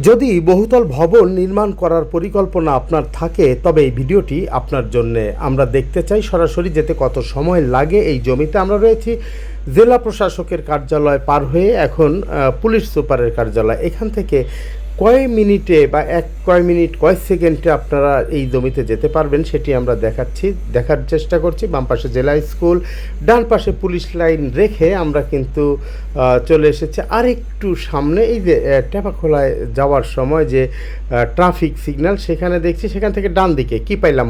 যদি বহুতল ভবন নির্মাণ করার পরিকল্পনা আপনার থাকে তবে এই ভিডিওটি আপনার জন্যে। আমরা দেখতে চাই সরাসরি যেতে কত সময় লাগে এই জমিতে। আমরা রয়েছি জেলা প্রশাসকের কার্যালয় পার হয়ে এখন পুলিশ সুপারের কার্যালয়। এখান থেকে কয় মিনিটে বা কয় মিনিট কয় সেকেন্ডে আপনারা এই জমিতে যেতে পারবেন সেটি আমরা দেখার চেষ্টা করছি। বাম পাশে জেলা স্কুল, ডান পাশে পুলিশ লাইন রেখে আমরা কিন্তু চলে এসেছি আরেকটু সামনে। এই যে টেপাখোলায় যাওয়ার সময় যে ট্রাফিক সিগন্যাল সেখানে দেখছি, সেখান থেকে ডান দিকে কিপাইলাম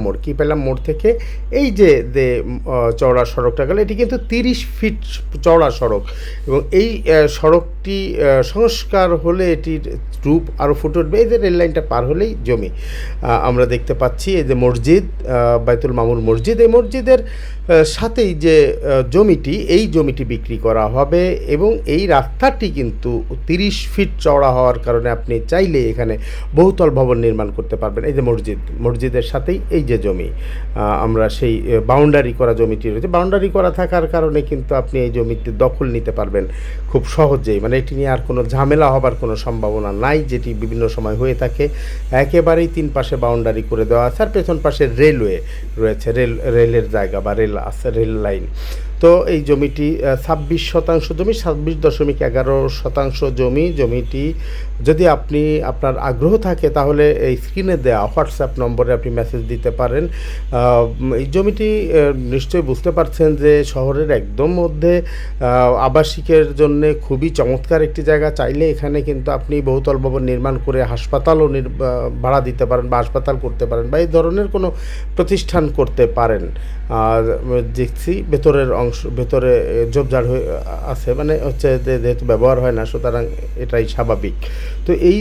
মোড় থেকে এই যে চওড়া সড়কটা গেল, এটি কিন্তু 30 ফিট চওড়া সড়ক এবং এই সড়কটি সংস্কার হলে এটির রূপ আরও ফুটে উঠবে। এই যে রেল লাইনটা পার হলেই জমি আমরা দেখতে পাচ্ছি। এই যে মসজিদ, বাইতুল মামুর মসজিদ, এই মসজিদের সাথেই যে জমিটি, এই জমিটি বিক্রি করা হবে এবং এই রাস্তাটি কিন্তু 30 ফিট চওড়া হওয়ার কারণে আপনি চাইলে এখানে বহুতল ভবন নির্মাণ করতে পারবেন। এই যে মসজিদের সাথেই এই যে জমি, আমরা সেই বাউন্ডারি করা জমিটি রয়েছে। বাউন্ডারি করা থাকার কারণে কিন্তু আপনি এই জমিটি দখল নিতে পারবেন খুব সহজেই। মানে এটি নিয়ে আর কোনো ঝামেলা হবার কোনো সম্ভাবনা নাই, যেটি বিভিন্ন সময় হয়ে থাকে। একেবারেই 3 পাশে বাউন্ডারি করে দেওয়া আছে, আর পেছন পাশে রেলওয়ে রয়েছে, রেলের জায়গা বা রেল লাইন। তো এই জমিটি 26 শতাংশ জমি, 26.11 শতাংশ জমিটি যদি আপনার আগ্রহ থাকে তাহলে এই স্ক্রিনে দেওয়া হোয়াটসঅ্যাপ নম্বরে আপনি মেসেজ দিতে পারেন। এই জমিটি নিশ্চয়ই বুঝতে পারছেন যে শহরের একদম মধ্যে আবাসিকের জন্য খুবই চমৎকার একটি জায়গা। চাইলে এখানে কিন্তু আপনি বহুতল ভবন নির্মাণ করে হাসপাতালও ভাড়া দিতে পারেন বা হাসপাতাল করতে পারেন বা এই ধরনের কোনো প্রতিষ্ঠান করতে পারেন। আর দেখছি ভেতরে ঝোপঝাড় হয়ে আছে, মানে হচ্ছে যেহেতু ব্যবহার হয় না, সুতরাং এটাই স্বাভাবিক। তো এই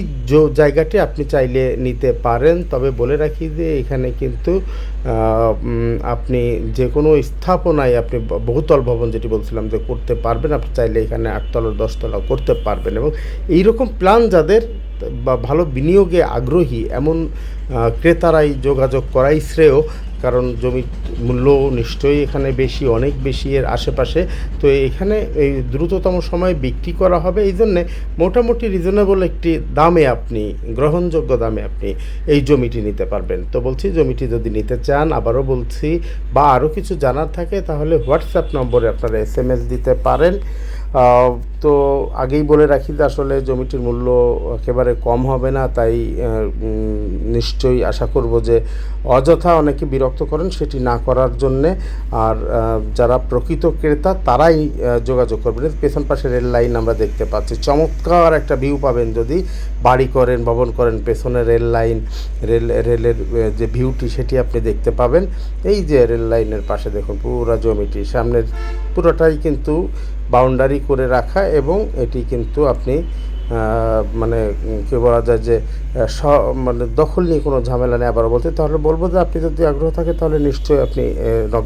জায়গাটি আপনি চাইলে নিতে পারেন। তবে বলে রাখি যে এখানে কিন্তু আপনি যে কোনো স্থাপনায় আপনি বহুতল ভবন যেটি বলছিলাম যে করতে পারবেন। আপনি চাইলে এখানে 8 তলা 10 তলা করতে পারবেন এবং এইরকম প্ল্যান যাদের বা ভালো বিনিয়োগে আগ্রহী এমন ক্রেতারাই যোগাযোগ করাই শ্রেয়, কারণ জমির মূল্য নিশ্চয়ই এখানে বেশি, অনেক বেশি এর আশেপাশে। তো এখানে এই দ্রুততম সময়ে বিক্রি করা হবে, এই জন্যে মোটামুটি রিজনেবল একটি দামে আপনি, গ্রহণযোগ্য দামে আপনি এই জমিটি নিতে পারবেন। তো বলছি, জমিটি যদি নিতে চান, আবারও বলছি, বা আরও কিছু জানার থাকে তাহলে হোয়াটসঅ্যাপ নম্বরে আপনারা SMS দিতে পারেন। তো আগেই বলে রাখি যে আসলে জমিটির মূল্য একেবারে কম হবে না, তাই নিশ্চয়ই আশা করব যে অযথা অনেকে বিরক্ত করেন সেটি না করার জন্যে। আর যারা প্রকৃত ক্রেতা তারাই যোগাযোগ করবেন। পেছন পাশে রেল লাইন আমরা দেখতে পাচ্ছি, চমৎকার একটা ভিউ পাবেন যদি বাড়ি করেন, ভবন করেন। পেছনে রেল লাইন, রেলের যে ভিউটি সেটি আপনি দেখতে পাবেন। এই যে রেল লাইনের পাশে দেখুন পুরো জমিটি, সামনের পুরোটাই কিন্তু বাউন্ডারি করে রাখা এবং এটি কিন্তু আপনি মানে কী বলা যায় যে মানে দখল নিয়ে কোনো ঝামেলা নেই। আবার বলতে তাহলে বলবো যে আপনি যদি আগ্রহ থাকে তাহলে নিশ্চয়ই আপনি নক